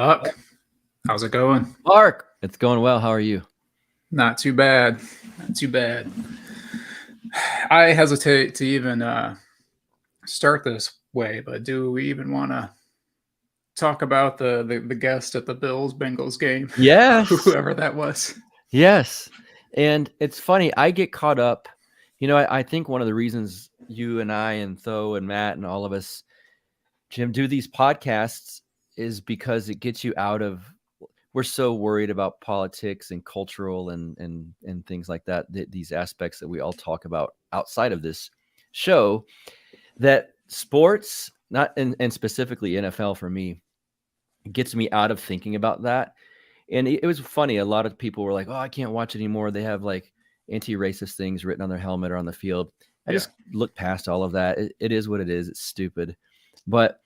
Buck, how's it going? Mark, it's going well. How are you? Not too bad. Not too bad. I hesitate to even start this way, but do we even want to talk about the guest at the Bills Bengals game, Yes. whoever that was? Yes. And it's funny, I get caught up. I think one of the reasons you and I and Tho and Matt and all of us, Jim, do these podcasts is because it gets you out of, we're so worried about politics and cultural and things like that, these aspects that we all talk about outside of this show, that sports, not and specifically NFL for me, gets me out of thinking about that. And it was funny. A lot of people were like, "Oh, I can't watch it anymore." They have like anti-racist things written on their helmet or on the field. I just look past all of that. It is what it is. It's stupid, but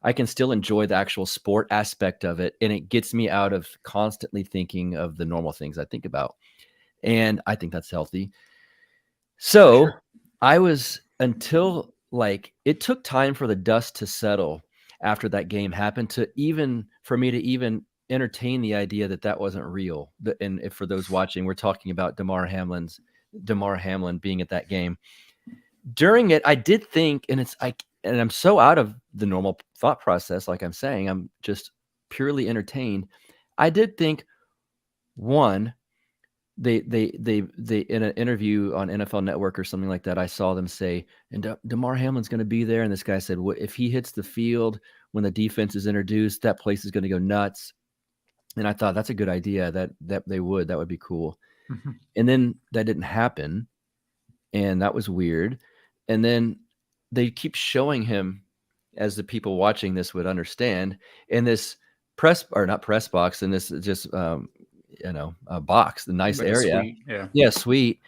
I can still enjoy the actual sport aspect of it, and it gets me out of constantly thinking of the normal things I think about. And I think that's healthy. So I was until like it took time for the dust to settle after that game happened to even for me to even entertain the idea that that wasn't real. And if for those watching, we're talking about Damar Hamlin being at that game. During it, I did think, and I'm so out of the normal thought process, like I'm saying, I'm just purely entertained. I did think, one, they in an interview on NFL Network or something like that, I saw them say, and Damar Hamlin's going to be there. And this guy said, if he hits the field when the defense is introduced, that place is going to go nuts. And I thought that's a good idea that would be cool. Mm-hmm. And then that didn't happen. And that was weird. And then they keep showing him, as the people watching this would understand, in this not press box, in this just, a box, the nice Like area. Suite, yeah, sweet.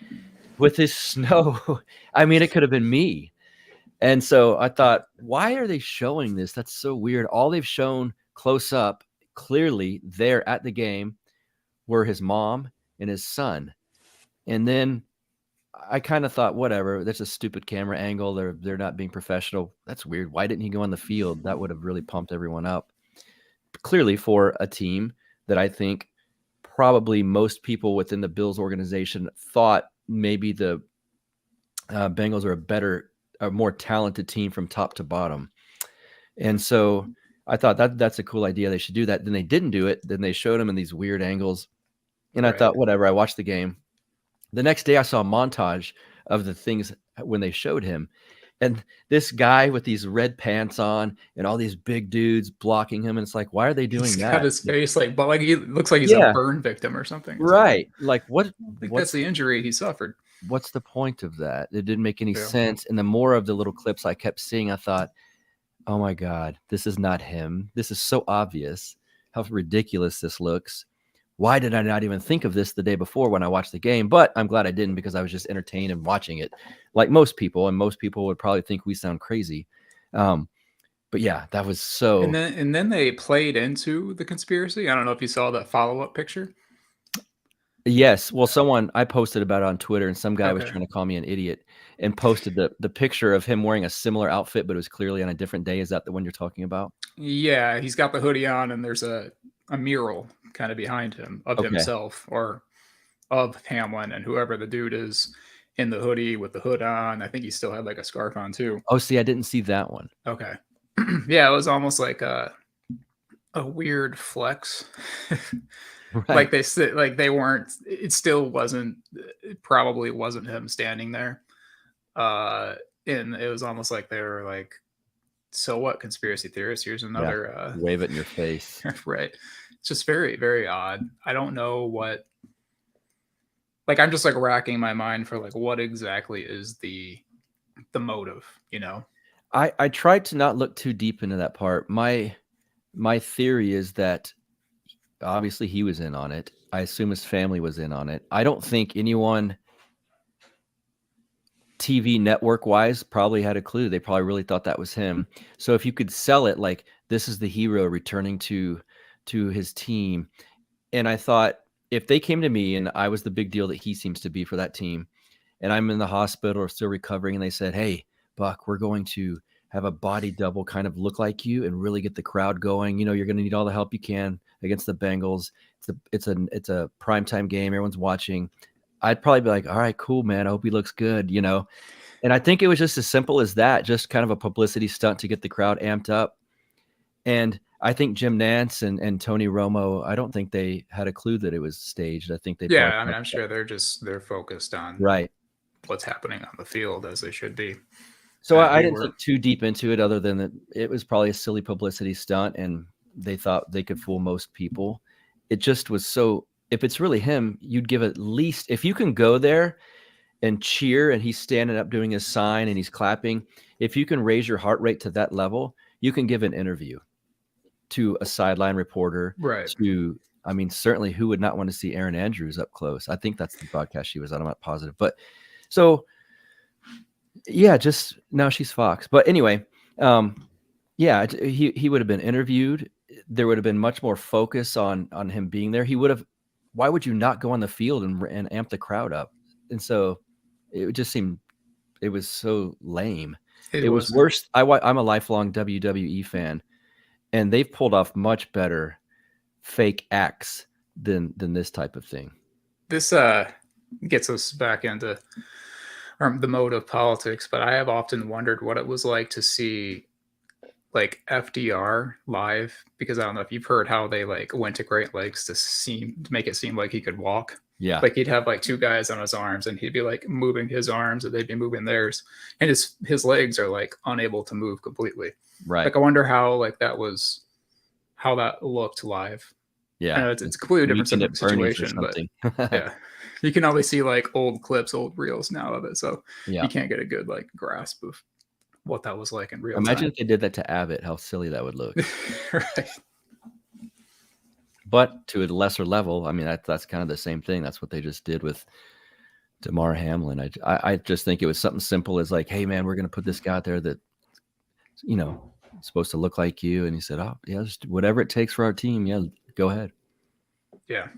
With this snow. I mean, it could have been me. And so I thought, why are they showing this? That's so weird. All they've shown close up, clearly there at the game, were his mom and his son. And then I kind of thought, whatever, that's a stupid camera angle. They're not being professional. That's weird. Why didn't he go on the field? That would have really pumped everyone up. Clearly for a team that I think probably most people within the Bills organization thought maybe the Bengals are a more talented team from top to bottom. And so I thought that's a cool idea. They should do that. Then they didn't do it. Then they showed him in these weird angles. And I thought, whatever, I watched the game. The next day I saw a montage of the things when they showed him. And this guy with these red pants on and all these big dudes blocking him. And it's like, why are they doing He's that? Got his face but like he looks like he's a burn victim or something. Right. Like what? I think that's the injury he suffered. What's the point of that? It didn't make any sense. And the more of the little clips I kept seeing, I thought, oh my God, this is not him. This is so obvious how ridiculous this looks. Why did I not even think of this the day before when I watched the game? But I'm glad I didn't, because I was just entertained and watching it like most people. And most people would probably think we sound crazy. But yeah, that was so. And then they played into the conspiracy. I don't know if you saw that follow-up picture. Yes. Well, I posted about it on Twitter, and some guy was trying to call me an idiot and posted the picture of him wearing a similar outfit, but it was clearly on a different day. Is that the one you're talking about? Yeah, he's got the hoodie on, and there's a mural kind of behind him of himself or of Hamlin, and whoever the dude is in the hoodie with the hood on. I think he still had like a scarf on too. Oh, see, I didn't see that one. Okay. Yeah, it was almost like a weird flex. Right. Like they weren't, it still wasn't, it probably wasn't him standing there. And it was almost like they were like, so what, conspiracy theorists? Here's another wave it in your face. Right. It's just very, very odd. I don't know what, like, I'm just like racking my mind for like what exactly is the motive, you know? I tried to not look too deep into that part. My theory is that obviously he was in on it. I assume his family was in on it. I don't think anyone TV network wise probably had a clue. They probably really thought that was him. So if you could sell it like this is the hero returning to his team. And I thought if they came to me and I was the big deal that he seems to be for that team, and I'm in the hospital or still recovering, and they said, hey, Buck, we're going to have a body double kind of look like you and really get the crowd going. You know, you're going to need all the help you can against the Bengals. It's a primetime game. Everyone's watching. I'd probably be like, all right, cool, man. I hope he looks good, you know? And I think it was just as simple as that, just kind of a publicity stunt to get the crowd amped up. And I think Jim Nantz and Tony Romo, I don't think they had a clue that it was staged. I think they Yeah, I mean, I'm sure they're focused on right what's happening on the field, as they should be. So I didn't think too deep into it, other than that it was probably a silly publicity stunt, and they thought they could fool most people. It just was so. If it's really him, you'd give at least, if you can go there and cheer, and he's standing up doing his sign and he's clapping. If you can raise your heart rate to that level, you can give an interview to a sideline reporter. Right. I mean, certainly, who would not want to see Erin Andrews up close? I think that's the broadcast she was on. I'm not positive, but so. Yeah, just now she's Fox. But anyway, yeah, he would have been interviewed. There would have been much more focus on him being there. He would have. Why would you not go on the field and amp the crowd up? And so it just seemed it was so lame. It was worse. I'm a lifelong WWE fan, and they've pulled off much better fake acts than this type of thing. This gets us back into the mode of politics, but I have often wondered what it was like to see like FDR live, because I don't know if you've heard how they like went to great lengths to make it seem like he could walk. Yeah, like he'd have like two guys on his arms, and he'd be like moving his arms, and they'd be moving theirs, and his legs are like unable to move completely. Right. Like I wonder how that looked live. Yeah, it's a completely different situation, but yeah. You can only see like old clips, old reels now of it, so you can't get a good like grasp of what that was like in real time. Imagine if they did that to Abbott, how silly that would look. Right. But to a lesser level, I mean, that's kind of the same thing. That's what they just did with Damar Hamlin. I just think it was something simple as like, hey man, we're going to put this guy out there that, you know, supposed to look like you. And he said, oh yeah, just whatever it takes for our team. Yeah, go ahead. Yeah.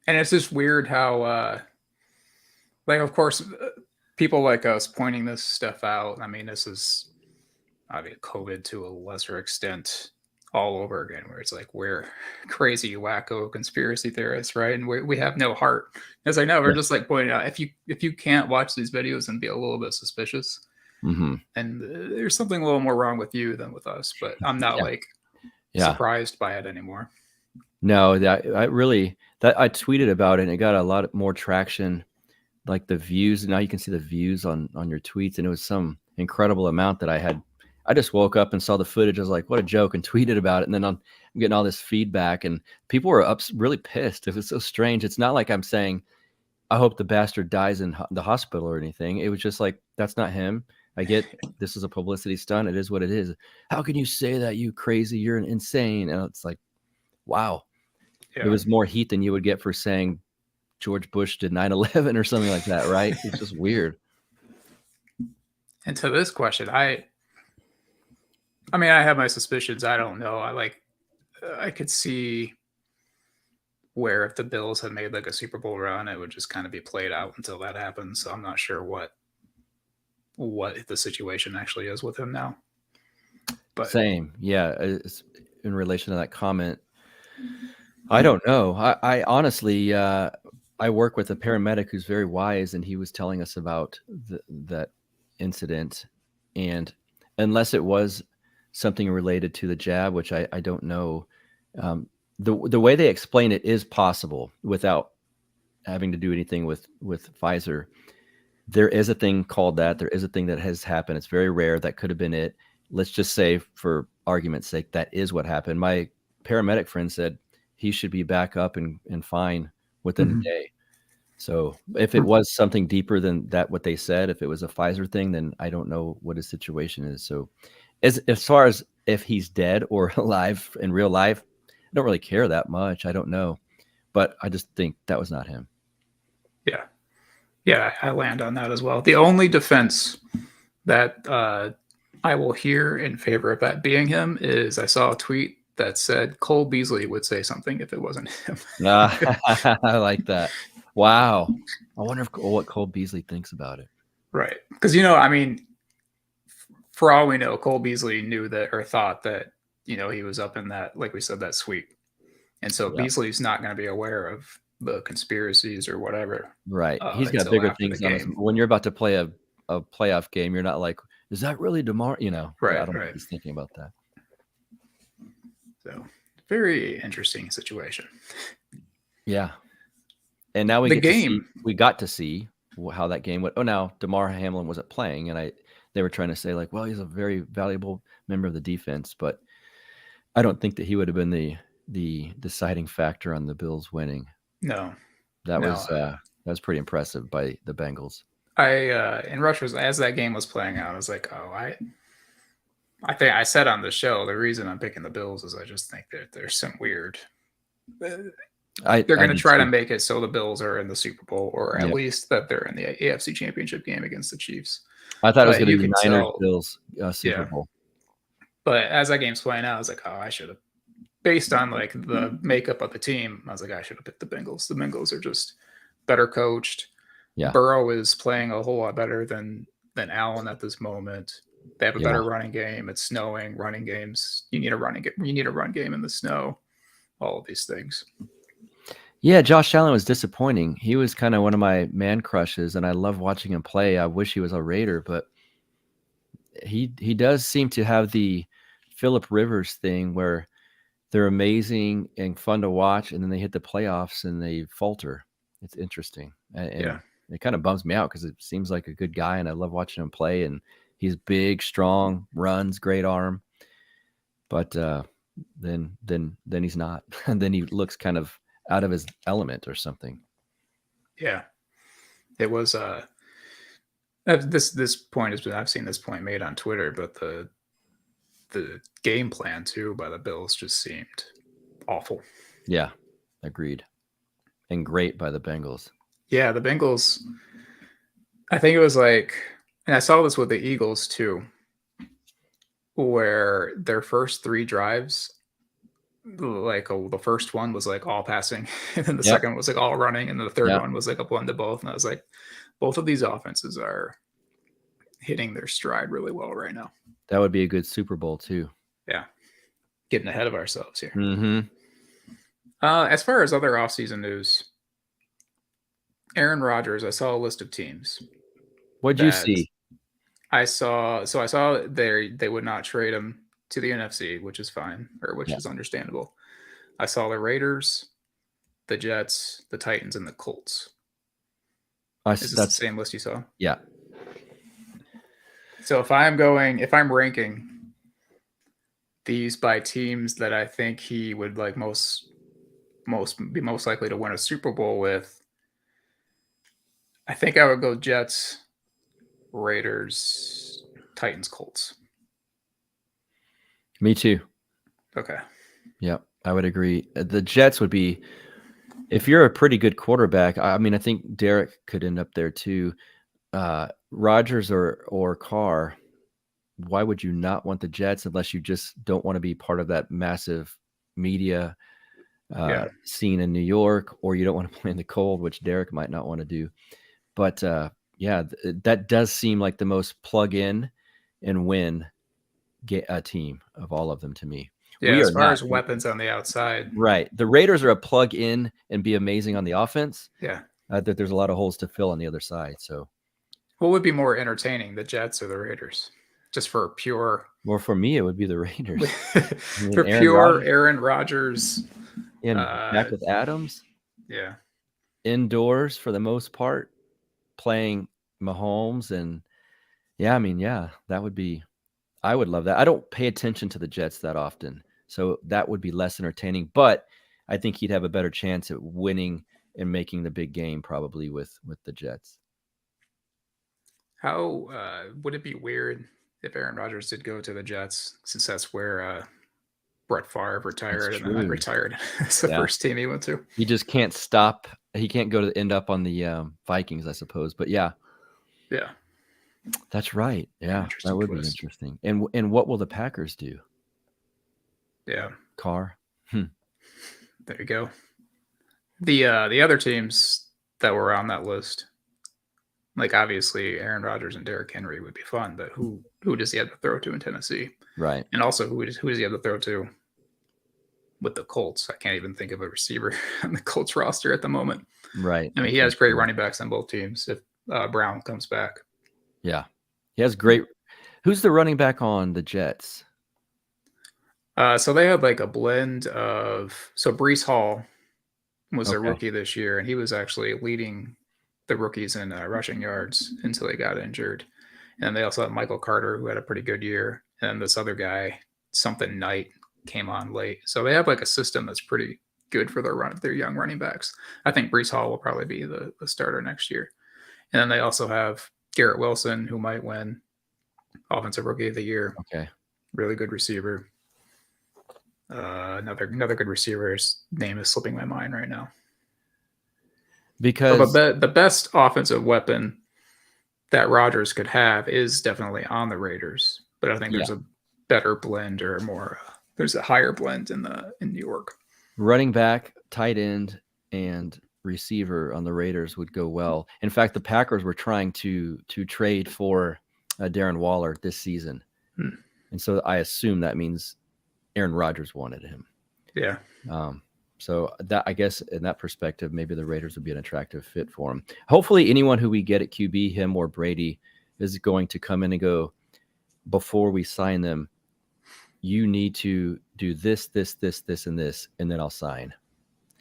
And it's just weird how, like, of course, people like us pointing this stuff out. I mean, this is, COVID to a lesser extent all over again, where it's like we're crazy, wacko conspiracy theorists, right? And we have no heart. As I know, we're just like pointing out, if you can't watch these videos and be a little bit suspicious, and there's something a little more wrong with you than with us. But I'm not surprised by it anymore. No, I tweeted about it, and it got a lot more traction. Like the views, now you can see the views on your tweets, and it was some incredible amount that I just woke up and saw the footage. I was like, what a joke, and tweeted about it. And then I'm getting all this feedback, and people were really pissed. It was so strange. It's not like I'm saying, I hope the bastard dies in the hospital or anything. It was just like, that's not him. I get this is a publicity stunt. It is what it is. How can you say that, you crazy? You're insane. And it's like, wow. Yeah. It was more heat than you would get for saying George Bush did 9/11 or something like that, right? It's just weird. And to this question, I have my suspicions. I don't know. I could see where if the Bills had made like a Super Bowl run, it would just kind of be played out until that happens. So I'm not sure what the situation actually is with him now. But same. Yeah. In relation to that comment, I don't know. I honestly, I work with a paramedic who's very wise, and he was telling us about that incident. And unless it was something related to the jab, which I don't know, the way they explain it is possible without having to do anything with Pfizer. There is a thing called that. There is a thing that has happened. It's very rare. That could have been it. Let's just say, for argument's sake, that is what happened. My paramedic friend said he should be back up and fine within a day. So if it was something deeper than that, what they said, if it was a Pfizer thing, then I don't know what his situation is. So as far as if he's dead or alive in real life, I don't really care that much. I don't know. But I just think that was not him. Yeah. Yeah, I land on that as well. The only defense that I will hear in favor of that being him is I saw a tweet that said Cole Beasley would say something if it wasn't him. I like that. Wow. I wonder what Cole Beasley thinks about it. Right. Because, for all we know, Cole Beasley knew that or thought that, he was up in that, like we said, that suite. And so Yeah. Beasley's not going to be aware of the conspiracies or whatever. Right. He's got Until bigger after the things on his. game. When you're about to play a playoff game, you're not like, is that really DeMar? I Right, don't right. think he's thinking about that. So very interesting situation. Yeah. And now we got to see how that game went. Oh, now DeMar Hamlin wasn't playing, and they were trying to say like, well, he's a very valuable member of the defense, but I don't think that he would have been the deciding factor on the Bills winning. No, that was pretty impressive by the Bengals. In retrospect, as that game was playing out, I was like, oh, I think I said on the show, the reason I'm picking the Bills is I just think that there's some weird. They're going to try to make it so the Bills are in the Super Bowl, or at least that they're in the AFC Championship game against the Chiefs. I thought it was going to be Niners Bills Super Bowl. But as that game's playing out, I was like, oh, I should have. Based on like the makeup of the team, I was like, I should have picked the Bengals. The Bengals are just better coached. Yeah. Burrow is playing a whole lot better than Allen at this moment. They have a better running game. It's snowing. Running games. You need a run game in the snow. All of these things. Yeah, Josh Allen was disappointing. He was kind of one of my man crushes, and I love watching him play. I wish he was a Raider, but he does seem to have the Phillip Rivers thing where they're amazing and fun to watch, and then they hit the playoffs and they falter. It's interesting. And it kind of bums me out because it seems like a good guy, and I love watching him play, and he's big, strong, runs, great arm. But then he's not. And then he looks kind of out of his element or something. Yeah. It was this point has been, I've seen this point made on Twitter, but the game plan too by the Bills just seemed awful. Yeah, agreed. And great by the Bengals. Yeah, the Bengals, I think it was like, and I saw this with the Eagles too, where their first 3 drives, like the first one was like all passing, and then the second was like all running, and then the third one was like a blend of both. And I was like, both of these offenses are hitting their stride really well right now. That would be a good Super Bowl too. Yeah. Getting ahead of ourselves here. Mm-hmm. As far as other offseason news, Aaron Rodgers, I saw a list of teams. What'd you see? I saw they would not trade him to the NFC, which is fine, or which is understandable. I saw the Raiders, the Jets, the Titans, and the Colts. Is this the same list you saw? Yeah. So if I'm ranking these by teams that I think he would like most likely to win a Super Bowl with, I think I would go Jets, Raiders, Titans, Colts. Me too. Okay. Yeah, I would agree. The Jets would be, if you're a pretty good quarterback, I mean, I think Derek could end up there too. Rodgers or Carr, why would you not want the Jets unless you just don't want to be part of that massive media scene in New York, or you don't want to play in the cold, which Derek might not want to do. But that does seem like the most plug in and win a team of all of them to me. Yeah, as far as weapons on the outside. Right. The Raiders are a plug in and be amazing on the offense. Yeah. That there's a lot of holes to fill on the other side. So what would be more entertaining, the Jets or the Raiders? Just for pure. Well, for me, it would be the Raiders. For pure Aaron Rodgers. And back with Adams. Yeah. Indoors for the most part, playing Mahomes. And that would be, I would love that. I don't pay attention to the Jets that often, so that would be less entertaining, but I think he'd have a better chance at winning and making the big game probably with the Jets. How would it be weird if Aaron Rodgers did go to the Jets, since that's where Brett Favre retired and then retired? It's the first team he went to. He just can't stop. He can't go to end up on the Vikings, I suppose. But yeah. That's right. Yeah, that would be interesting. And what will the Packers do? Yeah. Carr. There you go. The other teams that were on that list, Like obviously Aaron Rodgers and Derrick Henry would be fun, but who does he have to throw to in Tennessee? Right. And also who does he have to throw to with the Colts? I can't even think of a receiver on the Colts roster at the moment. Right. I mean, he has great running backs on both teams if Brown comes back. Yeah. He has great. Who's the running back on the Jets? So they had like a blend of Breece Hall was a rookie this year, and he was actually leading the rookies in rushing yards until he got injured. And they also had Michael Carter, who had a pretty good year, and this other guy, something Knight, came on late. So they have like a system that's pretty good for their young running backs. I think Breece Hall will probably be the starter next year. And then they also have Garrett Wilson, who might win Offensive Rookie of the Year. Okay. Really good receiver. Another good receiver. His name is slipping my mind right now. Because the best offensive weapon that Rodgers could have is definitely on the Raiders, but I think there's a better blend or more. There's a higher blend in New York. Running back, tight end, and receiver on the Raiders would go well. In fact, the Packers were trying to trade for Darren Waller this season, and so I assume that means Aaron Rodgers wanted him. Yeah. So that, I guess, in that perspective, maybe the Raiders would be an attractive fit for him. Hopefully, anyone who we get at QB, him or Brady, is going to come in and go, before we sign them, you need to do this, this, this, this, and this, and then I'll sign.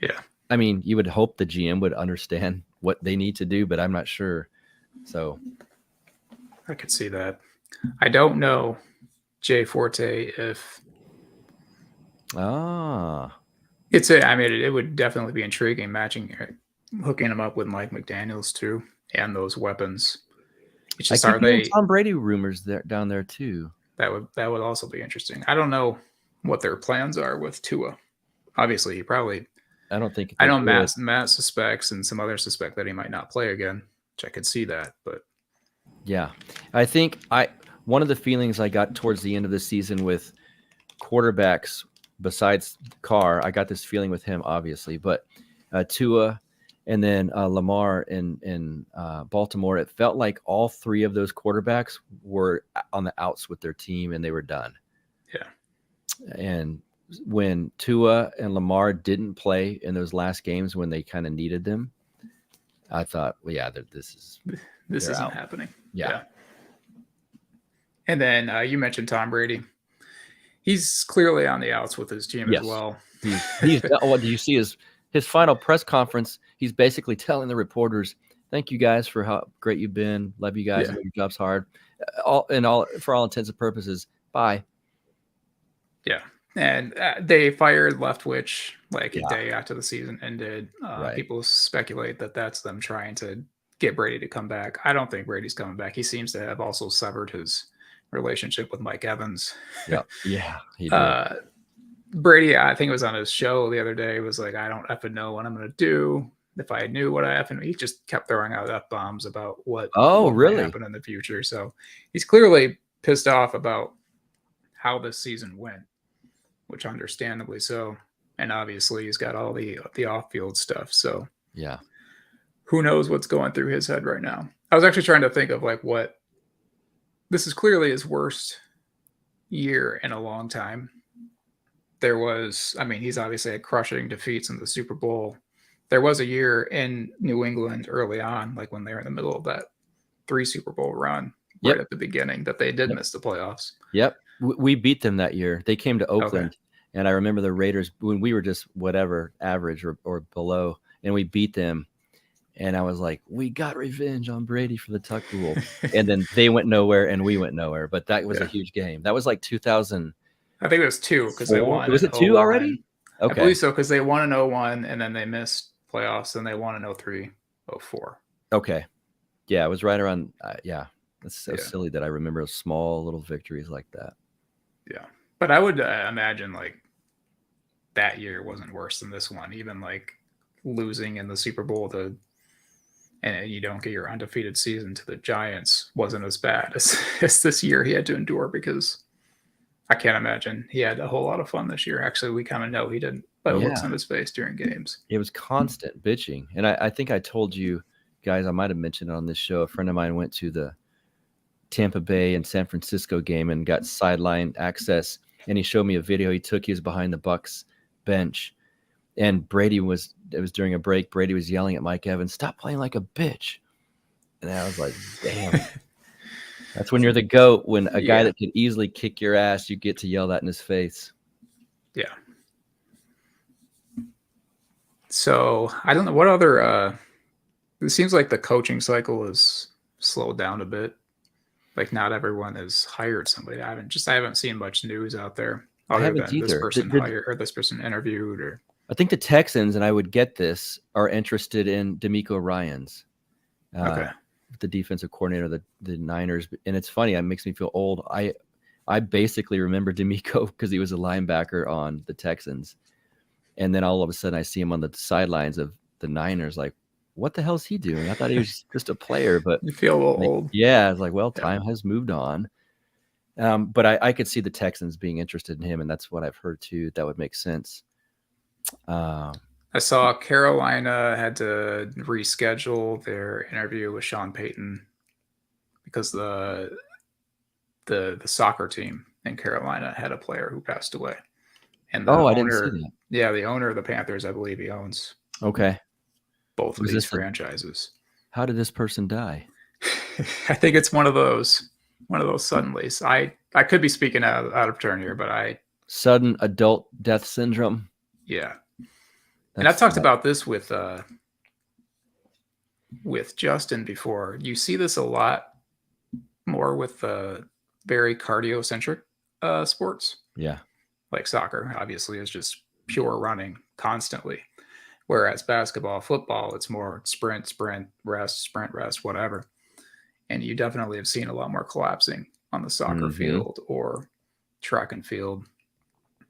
Yeah. I mean, you would hope the GM would understand what they need to do, but I'm not sure. So I could see that. I don't know, Jay Forte, if it would definitely be intriguing hooking him up with Mike McDaniels too, and those weapons. It's just, are they Tom Brady rumors down there too? That would also be interesting. I don't know what their plans are with Tua. Obviously, I don't think. I know Matt suspects, and some others suspect that he might not play again, which I could see that. But yeah, I think one of the feelings I got towards the end of the season with quarterbacks besides Carr, I got this feeling with him, obviously, but Tua and then Lamar in Baltimore, it felt like all three of those quarterbacks were on the outs with their team and they were done. Yeah. And when Tua and Lamar didn't play in those last games when they kind of needed them, I thought, well, yeah, this isn't happening. Yeah. And then you mentioned Tom Brady. He's clearly on the outs with his team as well. He's what do you see his final press conference? He's basically telling the reporters, "Thank you guys for how great you've been. Love you guys. Your job's hard. For all intents and purposes, bye." Yeah, and they fired Leftwich like a day after the season ended. People speculate that that's them trying to get Brady to come back. I don't think Brady's coming back. He seems to have also severed his relationship with Mike Evans. Yeah. He did. Brady, I think it was on his show the other day, was like, I don't effing know what I'm going to do. If I knew what he just kept throwing out F-bombs about what really happen in the future. So he's clearly pissed off about how this season went, which understandably so. And obviously he's got all the off-field stuff. So yeah, who knows what's going through his head right now. I was actually trying to think of like this is clearly his worst year in a long time. He's obviously had crushing defeats in the Super Bowl. There was a year in New England early on, like when they were in the middle of that 3 Super Bowl run right at the beginning, that they did miss the playoffs. Yep. We beat them that year. They came to Oakland, and I remember the Raiders when we were just whatever, average or below, and we beat them. And I was like, we got revenge on Brady for the Tuck rule. And then they went nowhere and we went nowhere. But that was a huge game. That was like 2000. I think it was 2 because they won. Was it 2 already? Okay. I believe so, because they won in 01 and then they missed playoffs and they won in 03, 04. Okay. Yeah, it was right around. It's so silly that I remember small little victories like that. Yeah. But I would imagine like that year wasn't worse than this one. Even like losing in the Super Bowl and you don't get your undefeated season to the Giants wasn't as bad as this year he had to endure, because I can't imagine he had a whole lot of fun this year. Actually, we kind of know he didn't, but it looks on his face during games. It was constant bitching. And I think I told you, guys, I might have mentioned it on this show. A friend of mine went to the Tampa Bay and San Francisco game and got sideline access. And he showed me a video he took. He was behind the Bucs bench. And it was during a break. Brady was yelling at Mike Evans, "Stop playing like a bitch." And I was like, damn. That's when you're the GOAT. When a guy that could easily kick your ass, you get to yell that in his face. Yeah. So I don't know what other. It seems like the coaching cycle has slowed down a bit. Like not everyone has hired somebody. I haven't seen much news out there other than this person hired or this person interviewed. Or I think the Texans, and I would get this, are interested in DeMeco Ryans. Okay. The defensive coordinator of the Niners. And it's funny, it makes me feel old. I basically remember DeMeco because he was a linebacker on the Texans. And then all of a sudden I see him on the sidelines of the Niners. Like, what the hell is he doing? I thought he was just a player, but you feel a little old. Yeah. It's like, well, time has moved on. But I could see the Texans being interested in him. And that's what I've heard too. That would make sense. I saw Carolina had to reschedule their interview with Sean Payton because the soccer team in Carolina had a player who passed away. And I didn't see that. Yeah, the owner of the Panthers, I believe he owns both of these franchises. How did this person die? I think it's one of those suddenlies. I could be speaking out of turn here, but sudden adult death syndrome. Yeah. And I've talked about this with Justin before. You see this a lot more with very cardio-centric sports. Yeah. Like soccer, obviously, is just pure running constantly. Whereas basketball, football, it's more sprint, rest, whatever. And you definitely have seen a lot more collapsing on the soccer field or track and field,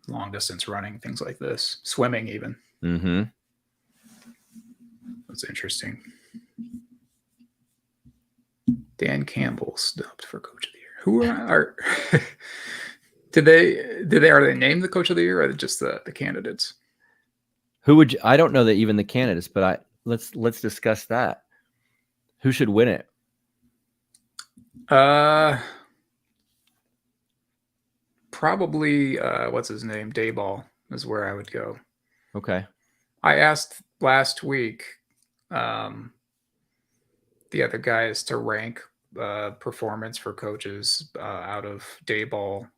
long distance running, things like this, swimming even. Mm-hmm. That's interesting. Dan Campbell snubbed for Coach of the Year. Who are are they named the Coach of the Year or just the candidates? Who would I don't know that even the candidates, but let's discuss that. Who should win it? Probably what's his name? Dayball is where I would go. Okay. I asked last week the other guys to rank performance for coaches out of Dayball,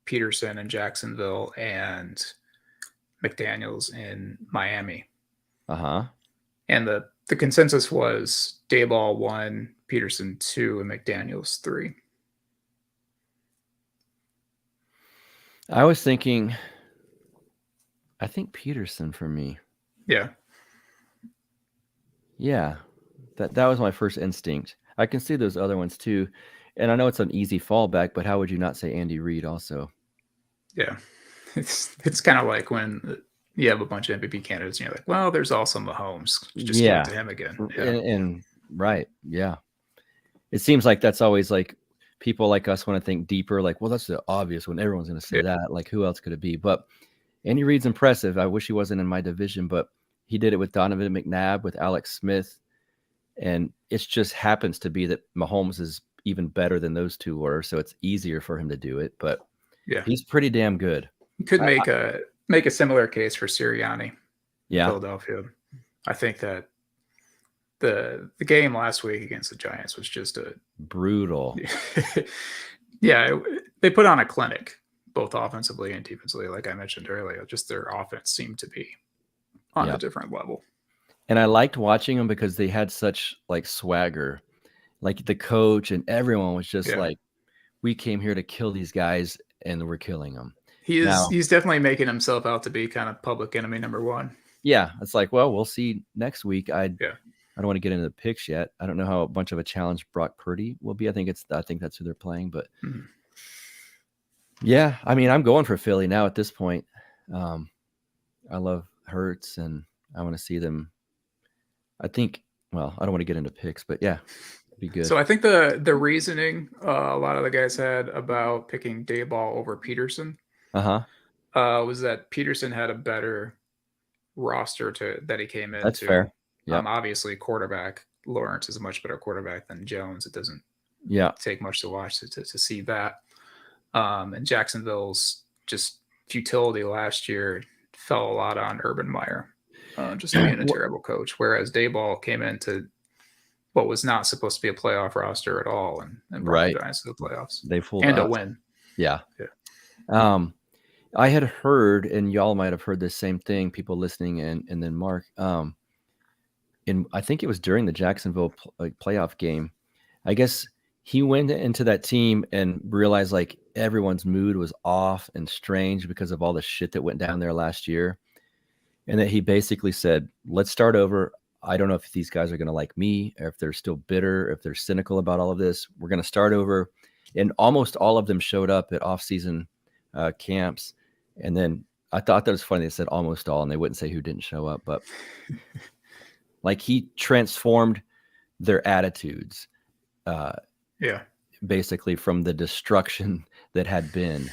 Peterson in Jacksonville, and McDaniels in Miami. Uh-huh. And the consensus was Dayball 1, Peterson 2, and McDaniels 3. I was thinking, I think Peterson for me. Yeah. Yeah. That was my first instinct. I can see those other ones too. And I know it's an easy fallback, but how would you not say Andy Reid also? Yeah. It's kind of like when you have a bunch of MVP candidates and you're like, well, there's also Mahomes. Just give it to him again. Yeah. And right. Yeah. It seems like that's always like people like us want to think deeper. Like, well, that's the obvious one. Everyone's going to say that. Like, who else could it be? But Andy Reid's impressive. I wish he wasn't in my division, but he did it with Donovan McNabb, with Alex Smith. And it just happens to be that Mahomes is even better than those two were. So it's easier for him to do it. But yeah, he's pretty damn good. You could make a similar case for Sirianni. Yeah. Philadelphia. I think that the game last week against the Giants was just a brutal. Yeah, they put on a clinic, both offensively and defensively. Like I mentioned earlier, just their offense seemed to be on a different level. And I liked watching them because they had such like swagger. Like the coach and everyone was just like, we came here to kill these guys and we're killing them. He's definitely making himself out to be kind of public enemy number one. Yeah. It's like, well, we'll see next week. I don't want to get into the picks yet. I don't know how much of a challenge Brock Purdy will be. I think that's who they're playing, but yeah, I mean, I'm going for Philly now at this point. I love Hurts and I want to see them. I think, well, I don't want to get into picks, but yeah, it'd be good. So I think the reasoning a lot of the guys had about picking Dayball over Peterson was that Peterson had a better roster that he came into. That's fair. Yep. Obviously, quarterback Lawrence is a much better quarterback than Jones. It doesn't take much to watch to see that. And Jacksonville's just futility last year fell a lot on Urban Meyer, just being a terrible coach. Whereas Daboll came into what was not supposed to be a playoff roster at all and brought the Giants to the playoffs. They fooled and us. a win. Yeah. I had heard, and y'all might have heard the same thing, people listening, and then Mark, I think it was during the Jacksonville playoff game. I guess he went into that team and realized like everyone's mood was off and strange because of all the shit that went down there last year. And that he basically said, let's start over. I don't know if these guys are going to like me, or if they're still bitter, if they're cynical about all of this. We're going to start over. And almost all of them showed up at off-season camps. And then I thought that was funny. They said almost all, and they wouldn't say who didn't show up. But like he transformed their attitudes. Basically from the destruction that had been.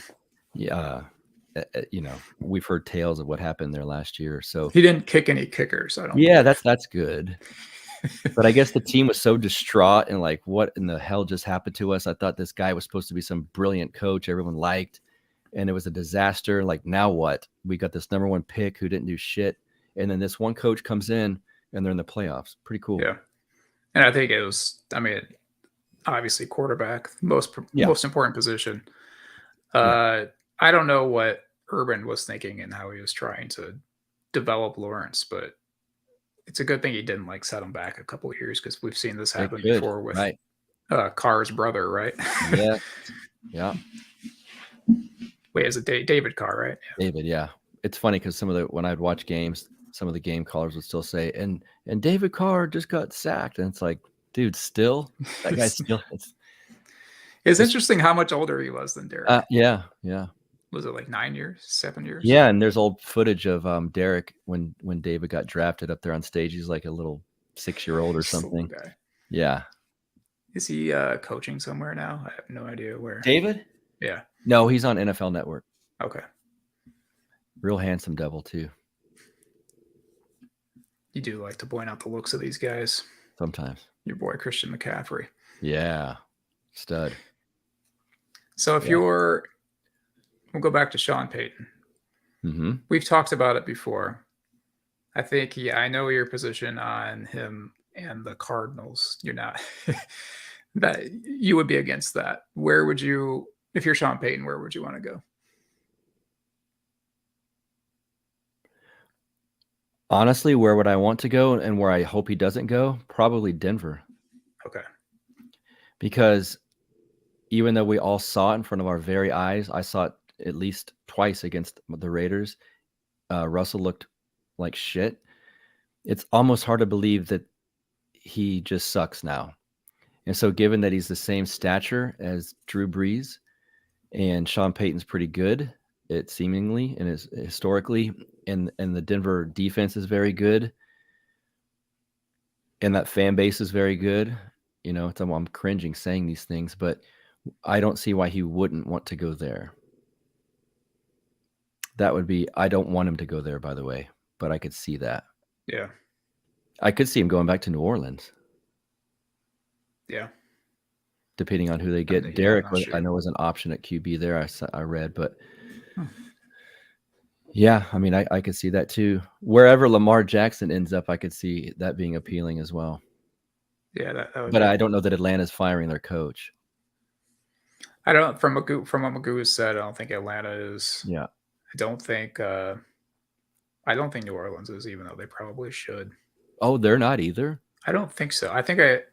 We've heard tales of what happened there last year. So he didn't kick any kickers. I don't. Yeah, that's good. But I guess the team was so distraught and like, what in the hell just happened to us? I thought this guy was supposed to be some brilliant coach everyone liked, and it was a disaster. Like, now what? We got this number 1 pick who didn't do shit, and then this one coach comes in and they're in the playoffs. Pretty cool. Yeah, and I think it was. I mean, obviously quarterback, most important position. I don't know what Urban was thinking and how he was trying to develop Lawrence, but it's a good thing he didn't like set him back a couple of years, because we've seen this happen before with Carr's brother, right? Yeah. Wait, is it David Carr, right? David, yeah. It's funny because when I'd watch games, some of the game callers would still say, and David Carr just got sacked. And it's like, dude, still? That guy's still... It's interesting how much older he was than Derek. Yeah. Was it like 9 years, 7 years? Yeah, and there's old footage of Derek when David got drafted up there on stage. He's like a little 6-year-old or something. Guy. Yeah. Is he coaching somewhere now? I have no idea where. David? Yeah. No, he's on NFL Network. Okay. Real handsome devil too. You do like to point out the looks of these guys. Sometimes. Your boy Christian McCaffrey. Yeah. Stud. So if we'll go back to Sean Payton. Mm-hmm. We've talked about it before. I think I know your position on him and the Cardinals. You're not that you would be against that. Where would you, if you're Sean Payton, where would you want to go? Honestly, where would I want to go and where I hope he doesn't go? Probably Denver. Okay. Because even though we all saw it in front of our very eyes, I saw it at least twice against the Raiders. Russell looked like shit. It's almost hard to believe that he just sucks now. And so given that he's the same stature as Drew Brees and Sean Payton's pretty good, it seemingly and is historically, and the Denver defense is very good, and that fan base is very good. I'm cringing saying these things, but I don't see why he wouldn't want to go there. That would be, I don't want him to go there, by the way, but I could see that. Yeah. I could see him going back to New Orleans. Yeah. Depending on who they get. Derek, I know, was an option at QB there. I read, but yeah, I mean, I could see that too. Wherever Lamar Jackson ends up, I could see that being appealing as well. Yeah, but I don't know that Atlanta's firing their coach. I don't. From what Magoo said, I don't think Atlanta is. Yeah. I don't think New Orleans is, even though they probably should. Oh, they're not either? I don't think so. I think the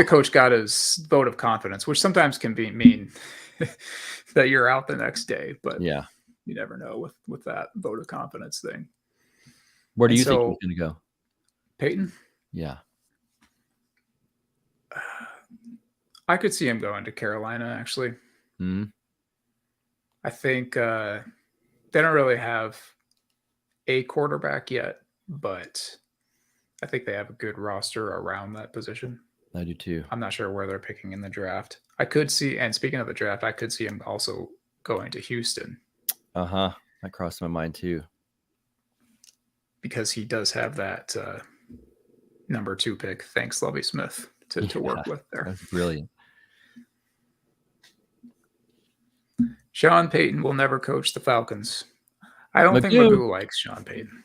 coach got his vote of confidence, which sometimes can mean that you're out the next day, but yeah, you never know with that vote of confidence thing. Where do you think he's going to go? Peyton? Yeah. I could see him going to Carolina, actually. Mm-hmm. I think they don't really have a quarterback yet, but I think they have a good roster around that position. I do too. I'm not sure where they're picking in the draft. I could see, and speaking of the draft, I could see him also going to Houston. That crossed my mind too. because he does have that number 2 pick. Thanks, Lovie Smith, to work with there. That's brilliant. Sean Payton will never coach the Falcons. I don't think Magoo. Magoo likes Sean Payton.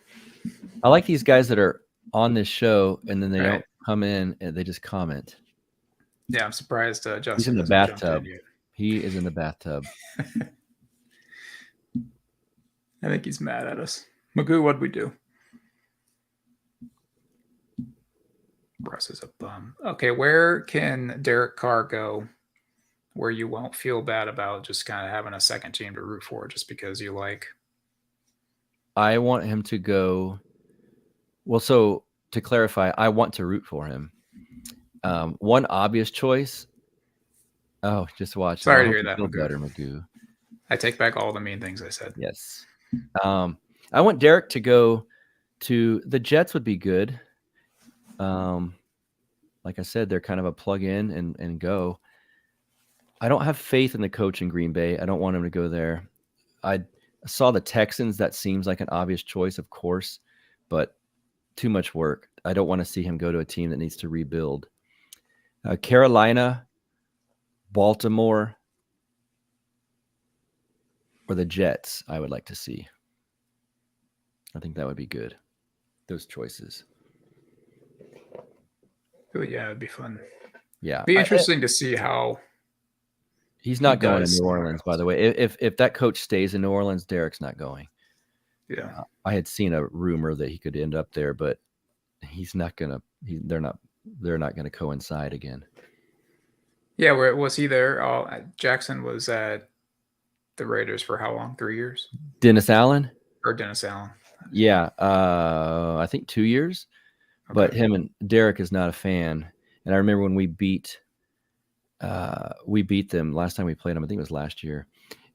I like these guys that are on this show and then they Right. don't come in and they just comment. Yeah, I'm surprised Justin He's in the hasn't jumped in bathtub. yet. He is in the bathtub. I think he's mad at us. Magoo, what'd we do? Russ is a bum. Okay, where can Derek Carr go where you won't feel bad about just kind of having a second team to root for just because you like? I want him to go. Well, so to clarify, I want to root for him. One obvious choice. Oh, just watch. Sorry I to hope hear you that, feel Magoo. better, Magoo. I take back all the mean things I said. Yes. I want Derek to go to the Jets would be good. Like I said, they're kind of a plug in and go. I don't have faith in the coach in Green Bay. I don't want him to go there. I saw the Texans. That seems like an obvious choice, of course, but too much work. I don't want to see him go to a team that needs to rebuild. Carolina, Baltimore, or the Jets, I would like to see. I think that would be good. Those choices. Oh, yeah, it'd be fun. Yeah. Be interesting to see how he's not going to does New somewhere Orleans, by else. the way. If that coach stays in New Orleans, Derek's not going. Yeah. I had seen a rumor that he could end up there, but he's not gonna. They're not gonna coincide again. Yeah, where was he there? Jackson was at the Raiders for how long? 3 years? Dennis Allen? Or Dennis Allen? Yeah, I think 2 years. But Okay. him and Derek is not a fan. And I remember when we beat them last time we played them. I think it was last year.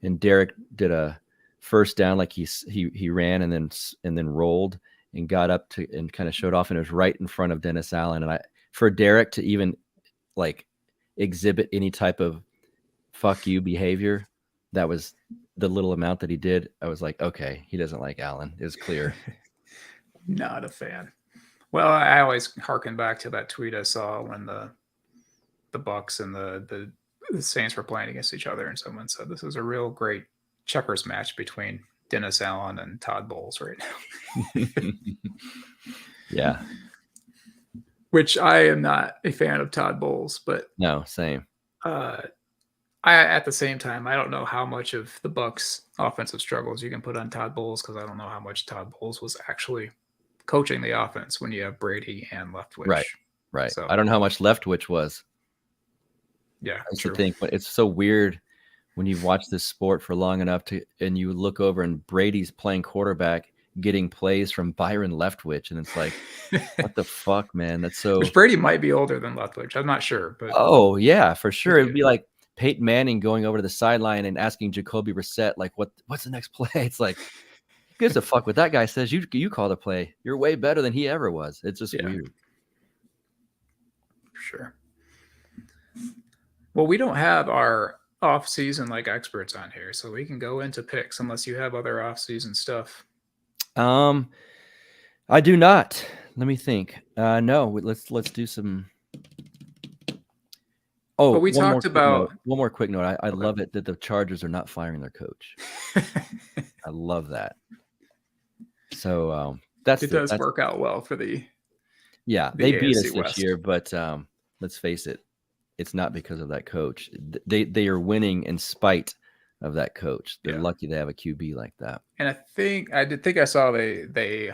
And Derek did a first down, like he ran and then rolled and got up to and kind of showed off, and it was right in front of Dennis Allen. And for Derek to even like exhibit any type of fuck you behavior, that was the little amount that he did. I was like, okay, he doesn't like Allen. It was clear. Not a fan. Well, I always harken back to that tweet I saw when the Bucks and the Saints were playing against each other, and someone said this is a real great checkers match between Dennis Allen and Todd Bowles right now. Yeah. Which I am not a fan of Todd Bowles, but no, same. I at the same time, I don't know how much of the Bucks offensive struggles you can put on Todd Bowles, because I don't know how much Todd Bowles was actually coaching the offense when you have Brady and Leftwich. Right. So, I don't know how much Leftwich was. Yeah, I should think, but it's so weird when you've watched this sport for long enough and you look over and Brady's playing quarterback, getting plays from Byron Leftwich, and it's like, what the fuck, man? That's so. Which Brady might be older than Leftwich. I'm not sure, but oh yeah, for sure. It'd be like Peyton Manning going over to the sideline and asking Jacoby Brissett, like, what's the next play? It's like, who gives a fuck what that guy says? You call the play. You're way better than he ever was. It's just weird. For sure. Well, we don't have our off-season like experts on here, so we can go into picks unless you have other off-season stuff. I do not. Let me think. No, let's do some. Oh, but we talked about one more quick note. I love it that the Chargers are not firing their coach. I love that. So it does work out well for the. Yeah, they beat us West this year, but let's face it, it's not because of that coach. They are winning in spite of that coach. They're lucky they have a QB like that. And I did think I saw they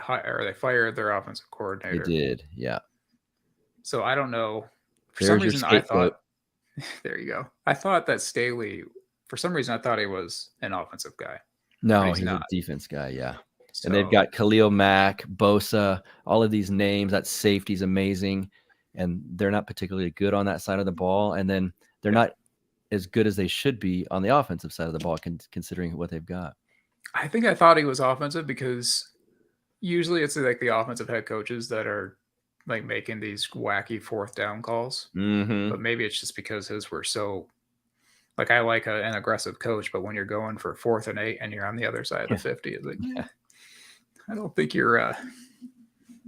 fired their offensive coordinator. They did, yeah. So I don't know. For some reason, I thought. There you go. I thought that Staley. For some reason, I thought he was an offensive guy. No, he's a defense guy. Yeah. So, and they've got Khalil Mack, Bosa, all of these names. That safety's amazing. And they're not particularly good on that side of the ball. And then they're not as good as they should be on the offensive side of the ball, considering what they've got. I think I thought he was offensive because usually it's like the offensive head coaches that are like making these wacky fourth down calls. Mm-hmm. But maybe it's just because his were so. Like I like an aggressive coach, but when you're going for 4th and 8 and you're on the other side of the 50, it's like, I don't think you're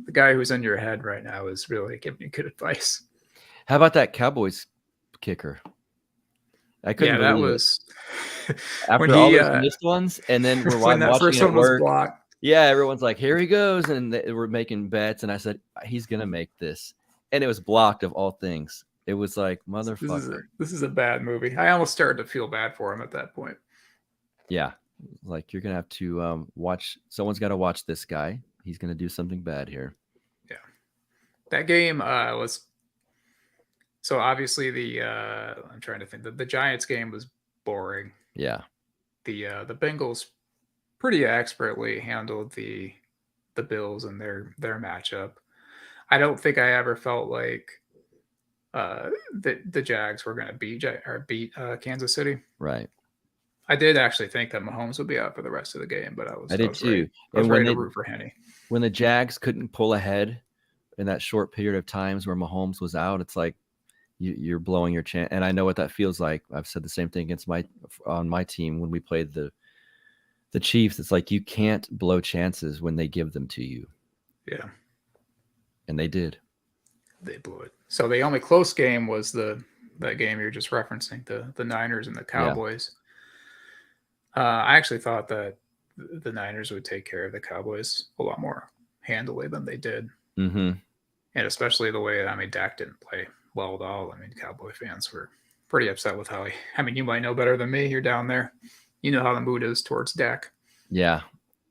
the guy who's in your head right now is really giving you good advice. How about that Cowboys kicker? I couldn't That believe it. was when After all he those missed ones, and then when I'm that watching first it at one was work. blocked. Yeah, everyone's like, "Here he goes," and we're making bets, and I said, "He's gonna make this," and it was blocked of all things. It was like, motherfucker. This is a bad movie. I almost started to feel bad for him at that point. Yeah, like you're gonna have to watch. Someone's got to watch this guy. He's gonna do something bad here. Yeah, that game was. So obviously I'm trying to think. The Giants game was boring. Yeah. The Bengals pretty expertly handled the Bills and their matchup. I don't think I ever felt like the Jags were going to beat Kansas City. Right. I did actually think that Mahomes would be out for the rest of the game, but I did too. I was ready to root for Henny. When the Jags couldn't pull ahead in that short period of times where Mahomes was out, it's like you're blowing your chance. And I know what that feels like. I've said the same thing on my team when we played the Chiefs. It's like you can't blow chances when they give them to you. Yeah. And they did. They blew it. So the only close game was that game you're just referencing, the Niners and the Cowboys. Yeah. I actually thought that the Niners would take care of the Cowboys a lot more handily than they did. Mm-hmm. And especially the way, Dak didn't play well at all. Cowboy fans were pretty upset with how you might know better than me. You're down there. You know how the mood is towards Dak. Yeah.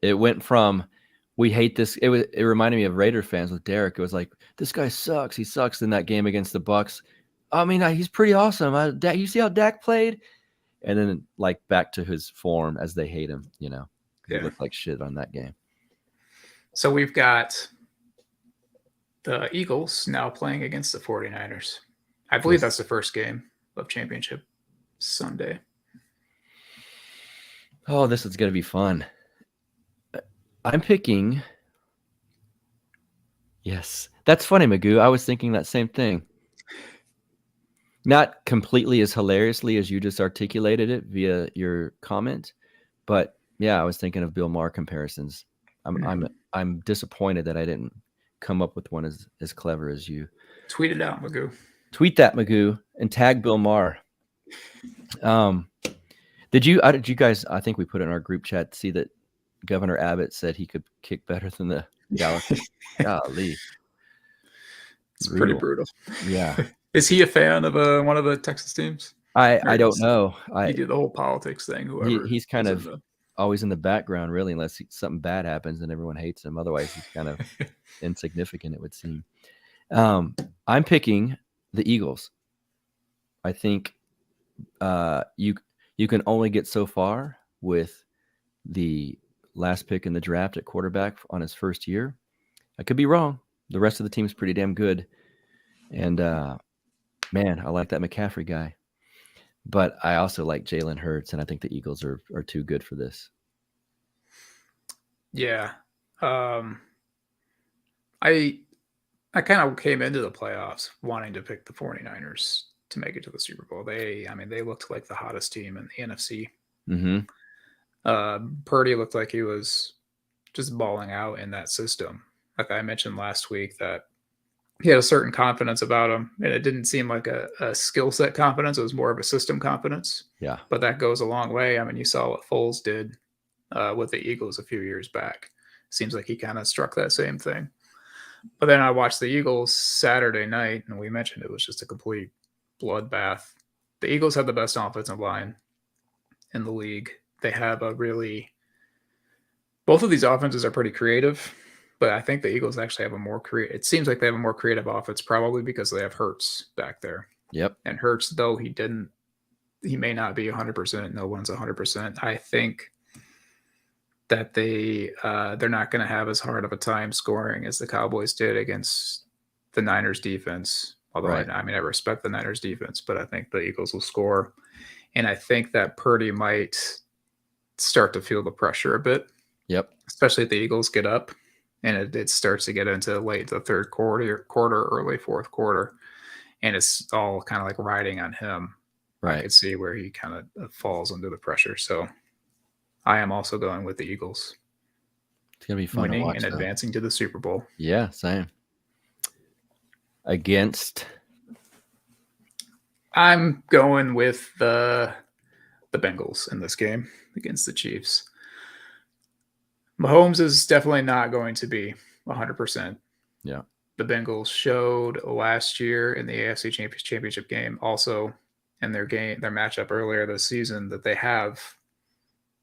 It went from, we hate this. It reminded me of Raider fans with Derek. It was like, this guy sucks. He sucks in that game against the Bucs. He's pretty awesome. You see how Dak played? And then like back to his form as they hate him, He looked like shit on that game. So we've got the Eagles now playing against the 49ers. I believe that's the first game of Championship Sunday. Oh, this is going to be fun. I'm picking. Yes, that's funny, Magoo. I was thinking that same thing. Not completely as hilariously as you just articulated it via your comment, but yeah, I was thinking of Bill Maher comparisons. I'm disappointed that I didn't come up with one as clever as you. Tweet it out, Magoo. Tweet that, Magoo, and tag Bill Maher. Did you guys? I think we put it in our group chat. See that Governor Abbott said he could kick better than the Galaxy. Golly, it's pretty brutal. Yeah. Is he a fan of one of the Texas teams? I don't know. He did the whole politics thing. Whoever he's kind of always in the background, really, unless something bad happens and everyone hates him. Otherwise, he's kind of insignificant, it would seem. I'm picking the Eagles. I think you can only get so far with the last pick in the draft at quarterback on his first year. I could be wrong. The rest of the team is pretty damn good. And man, I like that McCaffrey guy. But I also like Jalen Hurts, and I think the Eagles are too good for this. Yeah. I kind of came into the playoffs wanting to pick the 49ers to make it to the Super Bowl. They looked like the hottest team in the NFC. Mm-hmm. Purdy looked like he was just balling out in that system. Like I mentioned last week, that he had a certain confidence about him, and it didn't seem like a skill set confidence. It was more of a system confidence. Yeah. But that goes a long way. You saw what Foles did with the Eagles a few years back. Seems like he kind of struck that same thing. But then I watched the Eagles Saturday night, and we mentioned it was just a complete bloodbath. The Eagles have the best offensive line in the league. They have both of these offenses are pretty creative, but I think the Eagles actually have a more creative. It seems like they have a more creative offense, probably because they have Hurts back there. Yep. And Hurts, though he may not be 100%. No one's 100%. I think that they're not going to have as hard of a time scoring as the Cowboys did against the Niners defense. Although right. I respect the Niners defense, but I think the Eagles will score. And I think that Purdy might start to feel the pressure a bit. Yep. Especially if the Eagles get up and it starts to get into late the third quarter, early fourth quarter. And it's all kind of like riding on him. Right. I could see where he kind of falls under the pressure. So I am also going with the Eagles. It's gonna be fun to winning watch. and Though. advancing to the Super Bowl. Yeah, same. Against, I'm going with the Bengals in this game against the Chiefs. Mahomes is definitely not going to be 100%. Yeah. The Bengals showed last year in the AFC Championship game, also in their matchup earlier this season, that they have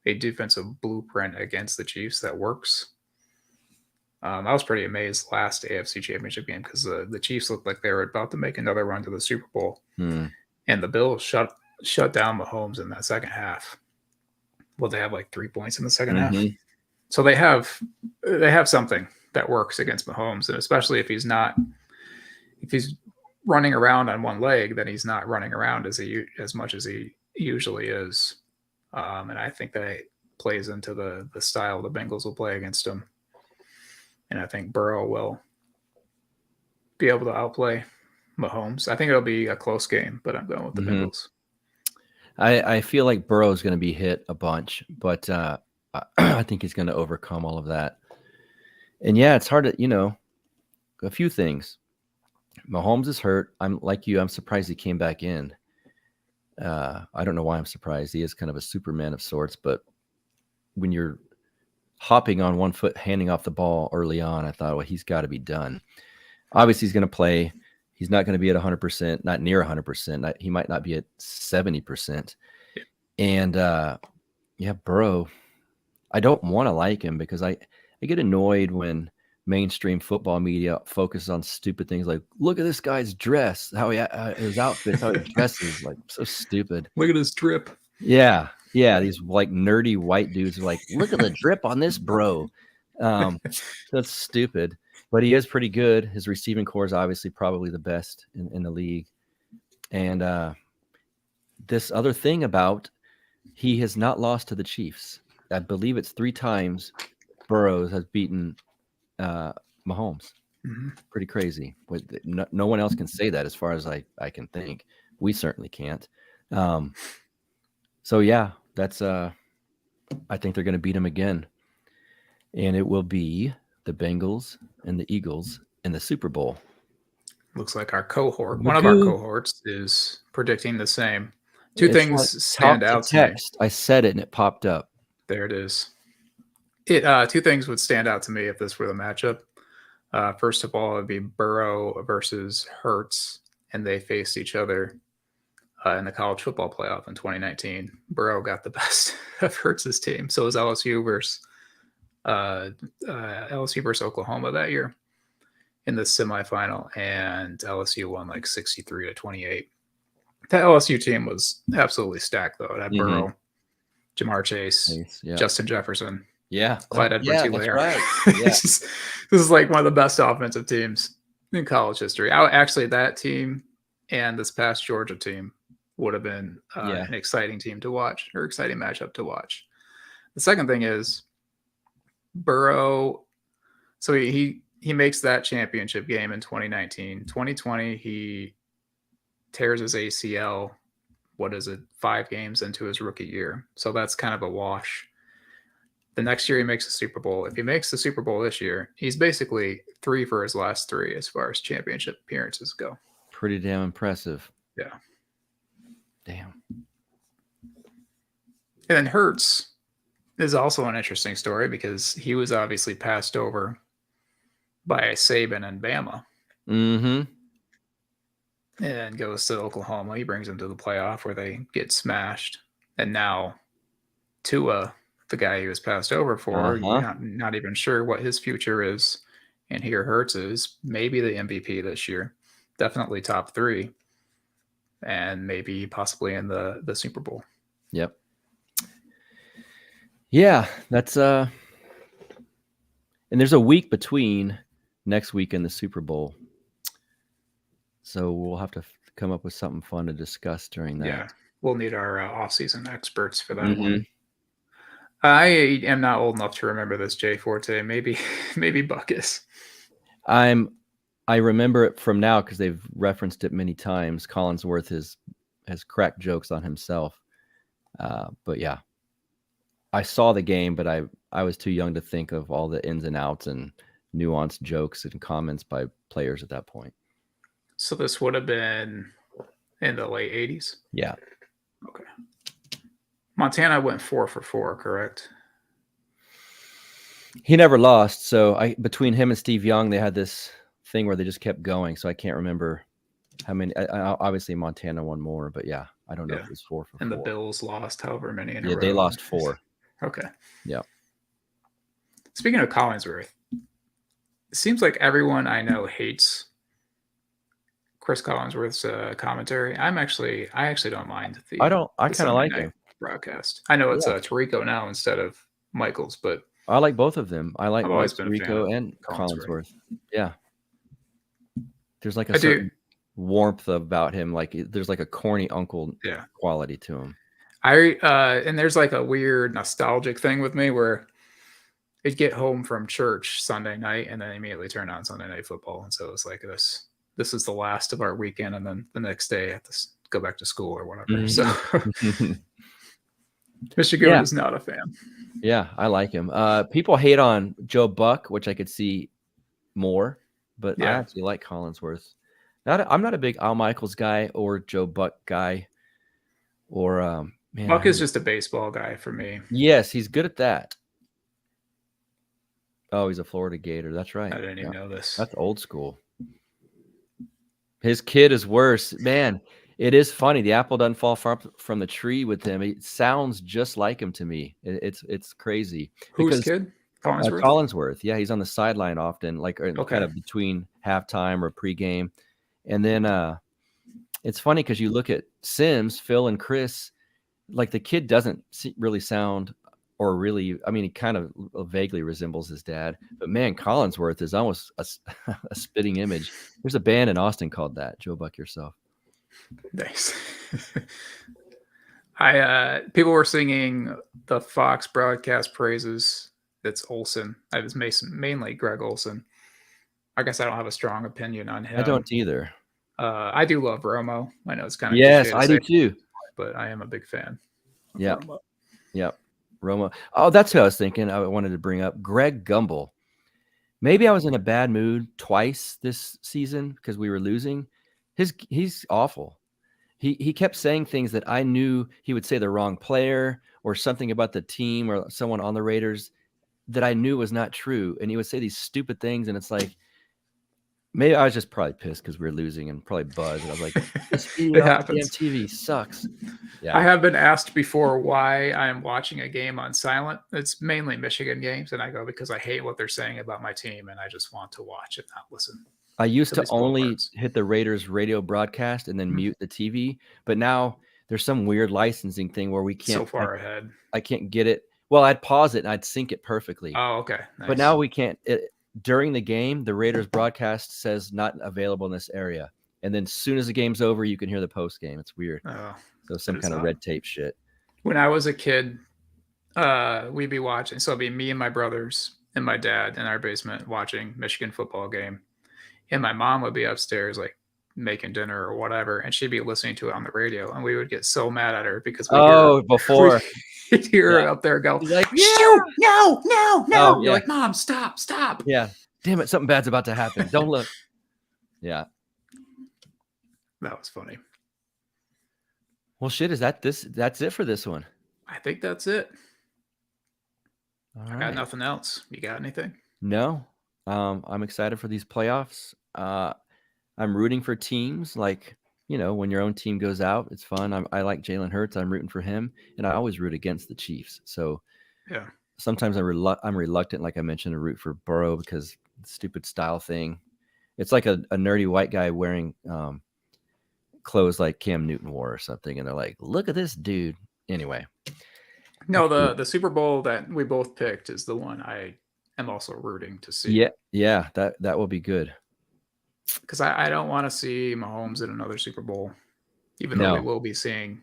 a defensive blueprint against the Chiefs that works. I was pretty amazed last AFC Championship game because the Chiefs looked like they were about to make another run to the Super Bowl, and the Bills shut down Mahomes in that second half. Well, they have like 3 points in the second half, so they have something that works against Mahomes, and especially if he's running around on one leg, then he's not running around as much as he usually is, and I think that plays into the style the Bengals will play against him. And I think Burrow will be able to outplay Mahomes. I think it'll be a close game, but I'm going with the Bengals. I feel like Burrow is going to be hit a bunch, but I think he's going to overcome all of that. And yeah, it's hard to, a few things. Mahomes is hurt. I'm like you. I'm surprised he came back in. I don't know why I'm surprised. He is kind of a Superman of sorts, but when you're hopping on one foot, handing off the ball early on, I thought, well, he's got to be done. Obviously, he's going to play. He's not going to be at 100%, not near 100%. He might not be at 70%. Yeah. And Burrow, I don't want to like him because I get annoyed when mainstream football media focuses on stupid things like, look at this guy's dress, how his outfits, how he dresses, like so stupid. Look at his drip. Yeah. Yeah, these like nerdy white dudes are like, look at the drip on this bro. That's stupid, but he is pretty good. His receiving core is obviously probably the best in the league. And this other thing about he has not lost to the Chiefs. I believe it's 3 times Burrow has beaten Mahomes. Pretty crazy. But no one else can say that as far as I can think. We certainly can't. So yeah, that's I think they're going to beat him again, and it will be the Bengals and the Eagles in the Super Bowl. Looks like our cohort, one of our cohorts, is predicting the same. Two things stand out to me. I said it and it popped up. There it is. Two things would stand out to me if this were the matchup. First of all, it'd be Burrow versus Hurts, and they faced each other in the college football playoff in 2019. Burrow got the best of Hurts' team. So was LSU versus Oklahoma that year in the semifinal, and LSU won like 63-28. That LSU team was absolutely stacked, though. It had Burrow, Jamar Chase, Justin Jefferson, Clyde Edwards-Helaire. Right. Yeah. This is like one of the best offensive teams in college history. Actually, that team and this past Georgia team would have been an exciting team to watch, or exciting matchup to watch. The second thing is Burrow. So he makes that championship game in 2019. 2020, he tears his ACL. 5 games into his rookie year. So that's kind of a wash. The next year he makes the Super Bowl. If he makes the Super Bowl this year, he's basically 3 for his last 3 as far as championship appearances go. Pretty damn impressive. Yeah. Damn. And then Hurts is also an interesting story because he was obviously passed over by Saban and Bama. And goes to Oklahoma. He brings them to the playoff where they get smashed. And now Tua, the guy he was passed over for, not even sure what his future is. And here Hurts is maybe the MVP this year. Definitely top 3. And maybe possibly in the Super Bowl. Yep. Yeah, that's and there's a week between next week and the Super Bowl. So we'll have to come up with something fun to discuss during that. Yeah, we'll need our off-season experts for that one. I am not old enough to remember this, Jay Forte. Maybe Buckus. I remember it from now because they've referenced it many times. Collinsworth has cracked jokes on himself. But yeah, I saw the game, but I was too young to think of all the ins and outs and nuanced jokes and comments by players at that point. So this would have been in the late 80s? Yeah. Okay. Montana went 4 for 4, correct? He never lost. So between him and Steve Young, they had this thing where they just kept going. So I can't remember how many. Obviously, Montana won more, but yeah, I don't know if it was 4 for 4. And the Bills lost however many in a row. Yeah, they lost 4. Okay. Yeah. Speaking of Collinsworth, it seems like everyone I know hates Chris Collinsworth's commentary. I actually don't mind the. I kind of like him. Broadcast. I know it's Tirico now instead of Michaels, but I like both of them. I like both Tirico and Collinsworth. Yeah. There's like a certain warmth about him. Like there's like a corny uncle quality to him. And there's like a weird nostalgic thing with me where I'd get home from church Sunday night and then immediately turn on Sunday Night Football. And so it's like this is the last of our weekend. And then the next day I have to go back to school or whatever. Mm-hmm. So Michigan is not a fan. Yeah, I like him. People hate on Joe Buck, which I could see more, but I actually like Collinsworth. I'm not a big Al Michaels guy or Joe Buck guy. Or Buck is just a baseball guy for me. Yes, he's good at that. Oh, he's a Florida Gator. That's right. I didn't even know this. That's old school. His kid is worse. Man, it is funny. The apple doesn't fall from the tree with him. It sounds just like him to me. It's crazy. Whose kid? Collinsworth? Collinsworth. Yeah, he's on the sideline often, like kind of between halftime or pregame. And then it's funny because you look at Sims, Phil, and Chris, like the kid doesn't really sound or really, I mean, he kind of vaguely resembles his dad. But man, Collinsworth is almost a spitting image. There's a band in Austin called that. Joe Buck yourself. Nice. People were singing the Fox broadcast praises. That's Olsen. I was mainly Greg Olsen. I guess I don't have a strong opinion on him. I don't either. I do love Romo. I know it's kind of yes, I do too. But I am a big fan. Yeah. Yep. Romo. Oh, that's who I was thinking. I wanted to bring up Greg Gumbel. Maybe I was in a bad mood twice this season because we were losing. He's awful. He kept saying things that I knew he would say the wrong player or something about the team or someone on the Raiders that I knew was not true. And he would say these stupid things. And it's like, maybe I was just probably pissed because we were losing and probably buzzed. And I was like, this damn TV sucks. Yeah. I have been asked before why I'm watching a game on silent. It's mainly Michigan games. And I go, because I hate what they're saying about my team. And I just want to watch and not listen. I used to only hit the Raiders radio broadcast and then mute the TV. But now there's some weird licensing thing where we can't. So far ahead. I can't get it. Well, I'd pause it and I'd sync it perfectly. Oh, okay. Nice. But now we can't. During the game, the Raiders broadcast says not available in this area. And then as soon as the game's over, you can hear the post game. It's weird. Oh, so some kind of red tape shit. When I was a kid, we'd be watching. So it'd be me and my brothers and my dad in our basement watching Michigan football game. And my mom would be upstairs, like making dinner or whatever, and she'd be listening to it on the radio. And we would get so mad at her because we'd hear her up there go, like, no. You're like, Mom, stop. Yeah. Damn it. Something bad's about to happen. Don't look. Yeah. That was funny. Well, shit, that's it for this one? I think that's it. All I got nothing else. You got anything? No. I'm excited for these playoffs. I'm rooting for teams like, when your own team goes out, it's fun. I like Jalen Hurts. I'm rooting for him, and I always root against the Chiefs. So yeah, sometimes I'm reluctant, like I mentioned, to root for Burrow because the stupid style thing. It's like a nerdy white guy wearing clothes like Cam Newton wore or something, and they're like, "Look at this dude." Anyway, no, the Super Bowl that we both picked is the one I am also rooting to see. Yeah, that will be good. Because I don't want to see Mahomes in another Super Bowl, even though we will be seeing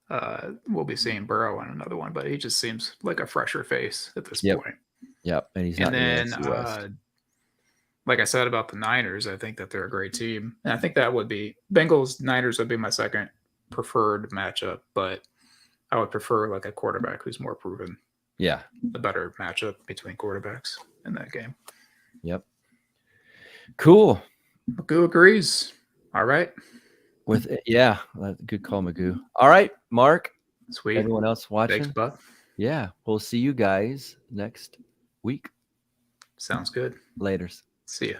Burrow in another one. But he just seems like a fresher face at this point. Yep, and he's not. And then, like I said about the Niners, I think that they're a great team, and I think that would be Bengals-Niners would be my second preferred matchup. But I would prefer like a quarterback who's more proven. Yeah. a better matchup between quarterbacks in that game. Yep. Cool. Magoo agrees. All right. With it, yeah, good call, Magoo. All right, Mark. Sweet. Everyone else watching. Thanks, bud. Yeah, we'll see you guys next week. Sounds good. Laters. See ya.